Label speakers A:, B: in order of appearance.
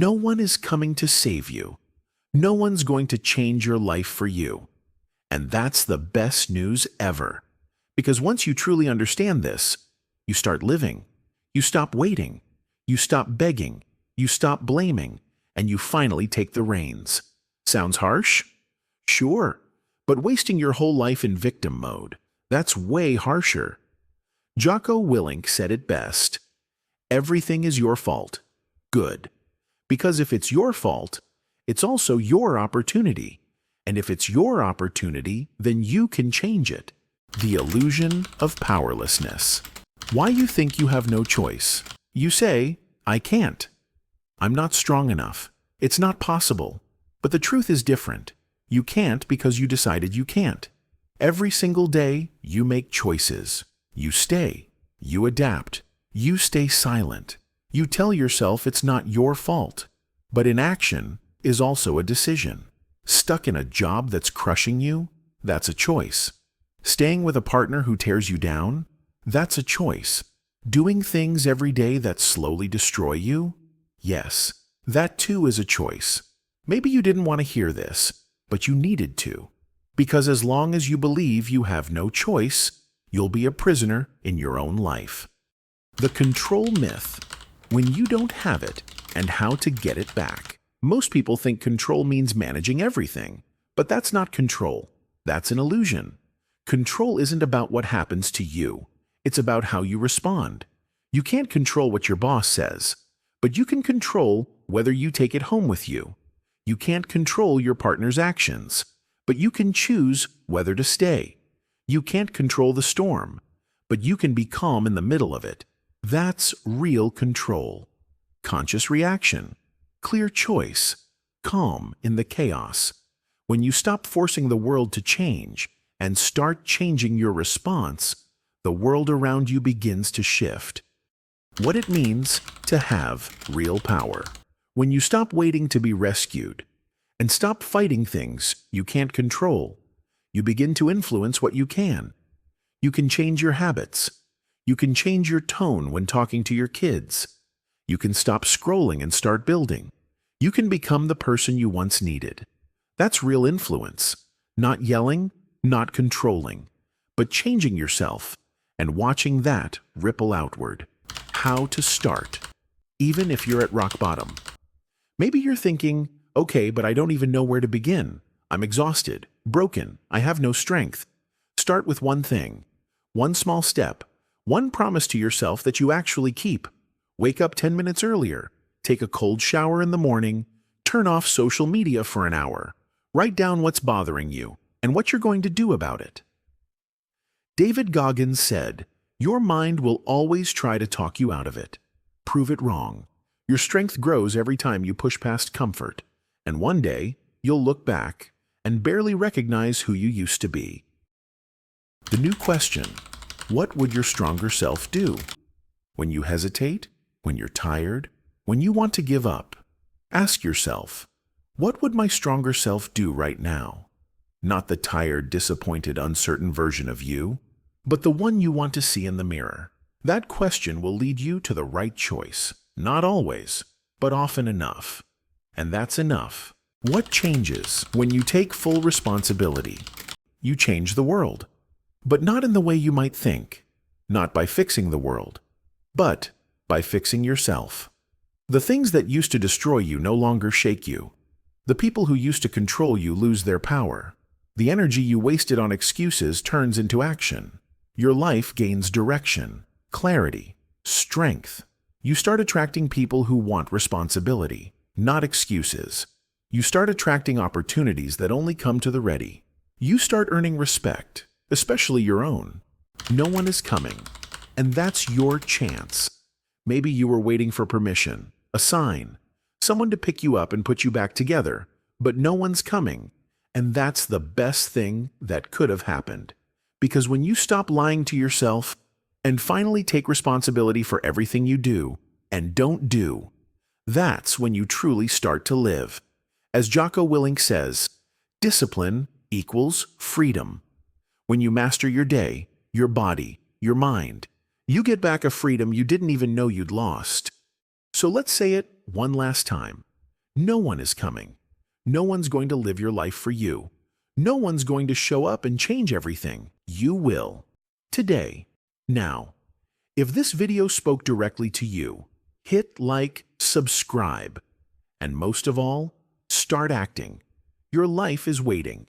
A: No one is coming to save you. No one's going to change your life for you. And that's the best news ever. Because once you truly understand this, you start living. You stop waiting. You stop begging. You stop blaming. And you finally take the reins. Sounds harsh? Sure. But wasting your whole life in victim mode, that's way harsher. Jocko Willink said it best. Everything is your fault. Good. Because if it's your fault, it's also your opportunity. And if it's your opportunity, then you can change it. The illusion of powerlessness. Why you think you have no choice? You say, I can't. I'm not strong enough. It's not possible. But the truth is different. You can't because you decided you can't. Every single day, you make choices. You stay. You adapt. You stay silent. You tell yourself it's not your fault. But inaction is also a decision. Stuck in a job that's crushing you? That's a choice. Staying with a partner who tears you down? That's a choice. Doing things every day that slowly destroy you? Yes, that too is a choice. Maybe you didn't want to hear this, but you needed to. Because as long as you believe you have no choice, you'll be a prisoner in your own life. The control myth. When you don't have it, and how to get it back. Most people think control means managing everything, but that's not control. That's an illusion. Control isn't about what happens to you. It's about how you respond. You can't control what your boss says, but you can control whether you take it home with you. You can't control your partner's actions, but you can choose whether to stay. You can't control the storm, but you can be calm in the middle of it. That's real control. Conscious reaction, clear choice, calm in the chaos. When you stop forcing the world to change and start changing your response, the world around you begins to shift. What it means to have real power. When you stop waiting to be rescued and stop fighting things you can't control, you begin to influence what you can. You can change your habits. You can change your tone when talking to your kids. You can stop scrolling and start building. You can become the person you once needed. That's real influence. Not yelling, not controlling, but changing yourself and watching that ripple outward. How to start, even if you're at rock bottom. Maybe you're thinking, okay, but I don't even know where to begin. I'm exhausted, broken, I have no strength. Start with one thing, one small step, one promise to yourself that you actually keep. Wake up 10 minutes earlier, take a cold shower in the morning, turn off social media for an hour, write down what's bothering you and what you're going to do about it. David Goggins said, your mind will always try to talk you out of it. Prove it wrong. Your strength grows every time you push past comfort, and one day you'll look back and barely recognize who you used to be. The new question, what would your stronger self do? When you hesitate, when you're tired, when you want to give up, ask yourself, what would my stronger self do right now? Not the tired, disappointed, uncertain version of you, but the one you want to see in the mirror. That question will lead you to the right choice. Not always, but often enough. And that's enough. What changes when you take full responsibility? You change the world. But not in the way you might think. Not by fixing the world, but by fixing yourself. The things that used to destroy you no longer shake you. The people who used to control you lose their power. The energy you wasted on excuses turns into action. Your life gains direction, clarity, strength. You start attracting people who want responsibility, not excuses. You start attracting opportunities that only come to the ready. You start earning respect, especially your own. No one is coming, and that's your chance. Maybe you were waiting for permission, a sign, someone to pick you up and put you back together, but no one's coming, and that's the best thing that could have happened. Because when you stop lying to yourself and finally take responsibility for everything you do and don't do, that's when you truly start to live. As Jocko Willink says, discipline equals freedom. When you master your day, your body, your mind, you get back a freedom you didn't even know you'd lost. So let's say it one last time. No one is coming. No one's going to live your life for you. No one's going to show up and change everything. You will. Today. Now. If this video spoke directly to you, hit like, subscribe, and most of all, start acting. Your life is waiting.